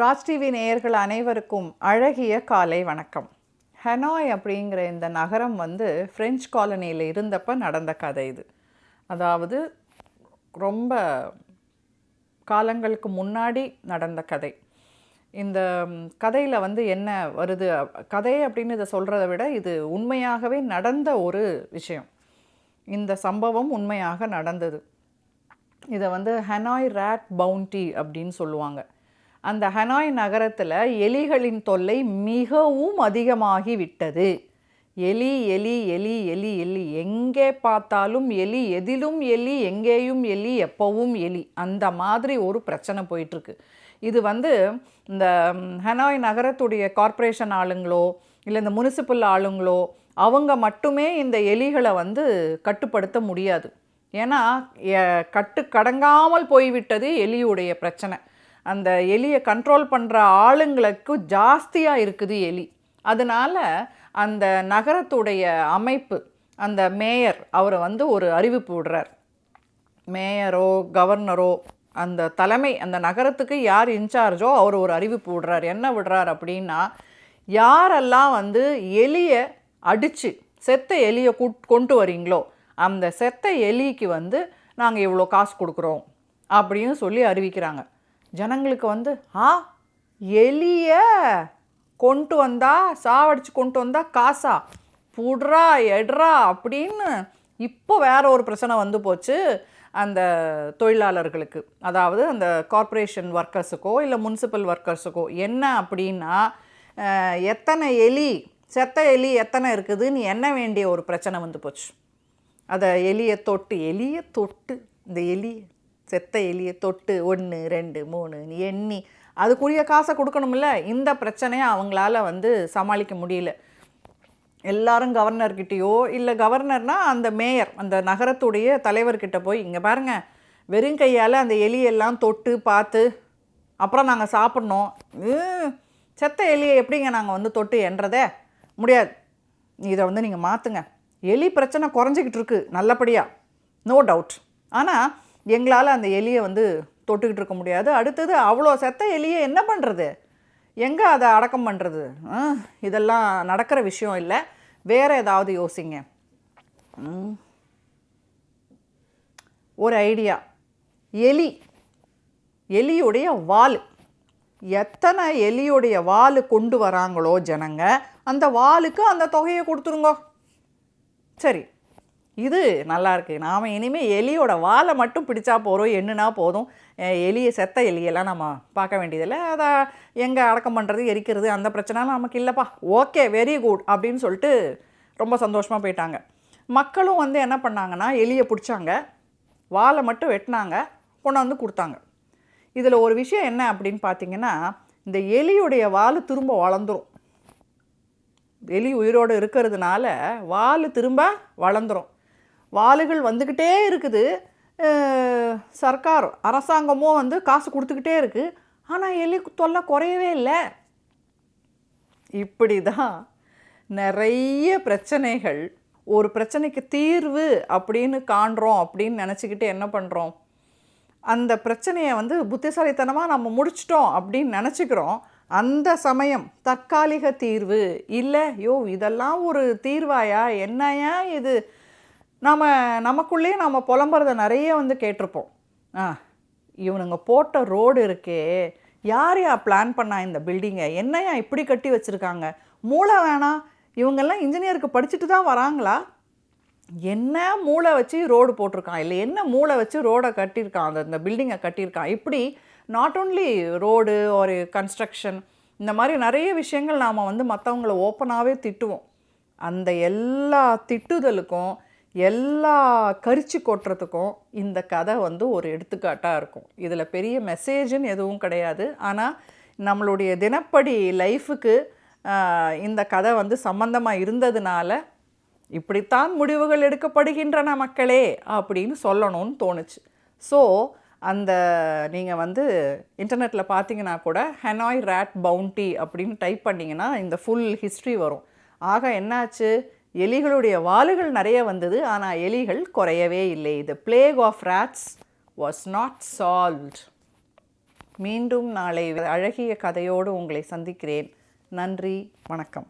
Raj TV நேயர்கள் அனைவருக்கும் அழகிய காலை வணக்கம். ஹனாய் அப்படிங்கிற இந்த நகரம் ஃப்ரெஞ்ச் காலனியில் இருந்தப்ப நடந்த கதை இது. அதாவது ரொம்ப காலங்களுக்கு முன்னாடி நடந்த கதை. இந்த கதையில் என்ன வருது, கதை அப்படின்னு இதை சொல்கிறத விட இது உண்மையாகவே நடந்த ஒரு விஷயம். இந்த சம்பவம் உண்மையாக நடந்தது. இதை ஹனாய் ரேட் பவுண்டி அப்படின்னு சொல்லுவாங்க. அந்த ஹனாய் நகரத்தில் எலிகளின் தொல்லை மிகவும் அதிகமாகி விட்டது. எலி எலி எலி எலி எலி, எங்கே பார்த்தாலும் எலி, எதிலும் எலி, எங்கேயும் எலி, எப்பவும் எலி, அந்த மாதிரி ஒரு பிரச்சனை போயிட்டுருக்கு. இது இந்த ஹனாய் நகரத்துடைய கார்ப்பரேஷன் ஆளுங்களோ இல்லை இந்த முனிசிபல் ஆளுங்களோ அவங்க மட்டுமே இந்த எலிகளை கட்டுப்படுத்த முடியாது. ஏன்னா கடங்காமல் போய்விட்டது எலியுடைய பிரச்சனை. அந்த எலியை கண்ட்ரோல் பண்ணுற ஆளுங்களுக்கு ஜாஸ்தியாக இருக்குது எலி. அதனால் அந்த நகரத்துடைய அமைப்பு, அந்த மேயர் அவரை ஒரு அறிவிப்பு விடுறார். மேயரோ கவர்னரோ அந்த தலைமை, அந்த நகரத்துக்கு யார் இன்சார்ஜோ அவர் ஒரு அறிவிப்பு விடுறார். என்ன விடுறார் அப்படின்னா, யாரெல்லாம் எலியை அடித்து செத்த எலியை கொண்டு வரீங்களோ அந்த செத்த எலிக்கு நாங்கள் இவ்வளோ காசு கொடுக்குறோம் அப்படின்னு சொல்லி அறிவிக்கிறாங்க. ஜனங்களுக்கு எலிய கொண்டு வந்தா, சாவடிச்சு கொண்டு வந்தா காசா, புட்றா எடுறா அப்படின்னு இப்போ வேற ஒரு பிரச்சனை போச்சு அந்த தொழிலாளர்களுக்கு. அதாவது அந்த கார்ப்பரேஷன் ஒர்க்கர்ஸுக்கோ இல்லை முனிசிபல் ஒர்க்கர்ஸுக்கோ. என்ன அப்படின்னா, எத்தனை எலி, செத்த எலி எத்தனை இருக்குதுன்னு எண்ண வேண்டிய ஒரு பிரச்சனை போச்சு. அதை எலியை தொட்டு இந்த எலி செத்த எலியை தொட்டு 1 2 3 எண்ணி அதுக்குரிய காசை கொடுக்கணுமில்ல. இந்த பிரச்சனையை அவங்களால சமாளிக்க முடியல. எல்லாரும் கவர்னர்கிட்டயோ இல்லை கவர்னர்னால் அந்த மேயர், அந்த நகரத்துடைய தலைவர்கிட்ட போய், இங்கே பாருங்கள், வெறும் கையால் அந்த எலியெல்லாம் தொட்டு பார்த்து அப்புறம் நாங்கள் சாப்பிட்ணும், செத்த எலியை எப்படிங்க நாங்கள் தொட்டு என்றதே முடியாது, இதை நீங்கள் மாற்றுங்க. எலி பிரச்சனை குறைஞ்சிக்கிட்டு இருக்கு நல்லபடியாக, நோ டவுட். ஆனால் எங்களால் அந்த எலியை தொட்டுக்கிட்டு இருக்க முடியாது. அடுத்தது அவ்வளோ செத்த எலியை என்ன பண்ணுறது, எங்கே அதை அடக்கம் பண்ணுறது, இதெல்லாம் நடக்கிற விஷயம் இல்லை. வேறு ஏதாவது யோசிங்க. ஒரு ஐடியா, எலியுடைய வால், எத்தனை எலியுடைய வால் கொண்டு வராங்களோ ஜனங்க, அந்த வாலுக்கு அந்த தொகையை கொடுத்துருங்கோ. சரி, இது நல்லாயிருக்கு. நாம் இனிமேல் எலியோட வாலை மட்டும் பிடிச்சா போகிறோம், எண்ணுனா போதும். எலியை, செத்த எலியெல்லாம் நம்ம பார்க்க வேண்டியதில்லை. அதை எங்கே அடக்கம் பண்ணுறது, எரிக்கிறது, அந்த பிரச்சனைலாம் நமக்கு இல்லைப்பா. ஓகே, வெரி குட் அப்படின்னு சொல்லிட்டு ரொம்ப சந்தோஷமாக போயிட்டாங்க. மக்களும் என்ன பண்ணாங்கன்னா, எலியை பிடிச்சாங்க, வாலை மட்டும் வெட்டினாங்க, கொண்டாந்து கொடுத்தாங்க. இதில் ஒரு விஷயம் என்ன அப்படின்னு பார்த்தீங்கன்னா, இந்த எலியுடைய வால் திரும்ப வளர்ந்துடும். எலி உயிரோடு இருக்கிறதுனால வால் திரும்ப வளர்ந்துடும். வாளுகள் வந்துக்கிட்டே இருக்குது. சர்க்கார், அரசாங்கமும் காசு கொடுத்துக்கிட்டே இருக்குது. ஆனால் எலி தொல்லை குறையவே இல்லை. இப்படி தான் நிறைய பிரச்சனைகள். ஒரு பிரச்சனைக்கு தீர்வு அப்படின்னு காண்றோம் அப்படின்னு நினச்சிக்கிட்டு என்ன பண்ணுறோம், அந்த பிரச்சனையை புத்திசாலித்தனமாக நம்ம முடிச்சிட்டோம் அப்படின்னு நினச்சிக்கிறோம். அந்த சமயம் தற்காலிக தீர்வு இல்லை, இதெல்லாம் ஒரு தீர்வாயா, என்னையா இது, நமக்குள்ளேயே நம்ம புலம்புறத நிறைய கேட்டிருப்போம். இவனுங்க போட்ட ரோடு இருக்கே, யார் பிளான் பண்ணா இந்த பில்டிங்கை, என்னையா இப்படி கட்டி வச்சுருக்காங்க, மூளை வேணாம், இவங்கெல்லாம் இன்ஜினியருக்கு படிச்சுட்டு தான் வராங்களா, என்ன மூளை வச்சு ரோடு போட்டிருக்கான், இல்லை என்ன மூளை வச்சு ரோடை கட்டியிருக்கான், அந்த பில்டிங்கை கட்டியிருக்கான். இப்படி நாட் ஓன்லி ரோடு ஒரு கன்ஸ்ட்ரக்ஷன், இந்த மாதிரி நிறைய விஷயங்கள் நாம் மற்றவங்களை ஓப்பனாகவே திட்டுவோம். அந்த எல்லா திட்டுதலுக்கும், எல்லா கரிச்சு கொட்டுறதுக்கும் இந்த கதை ஒரு எடுத்துக்காட்டாக இருக்கும். இதில் பெரிய மெசேஜுன்னு எதுவும் கிடையாது. ஆனால் நம்மளுடைய தினப்படி லைஃபுக்கு இந்த கதை சம்பந்தமாக இருந்ததுனால இப்படித்தான் முடிவுகள் எடுக்கப்படுகின்றன மக்களே அப்படின்னு சொல்லணும்னு தோணுச்சு. ஸோ அந்த நீங்கள் இன்டர்நெட்டில் பார்த்தீங்கன்னா கூட ஹனாய் ரேட் பவுண்டி அப்படின்னு டைப் பண்ணிங்கன்னா இந்த ஃபுல் ஹிஸ்ட்ரி வரும். ஆக என்னாச்சு, எலிகளுடைய வாலுகள் நிறைய வந்தது, ஆனால் எலிகள் குறையவே இல்லை. The plague of rats was not solved. மீண்டும் நாளை அழகிய கதையோடு உங்களை சந்திக்கிறேன். நன்றி, வணக்கம்.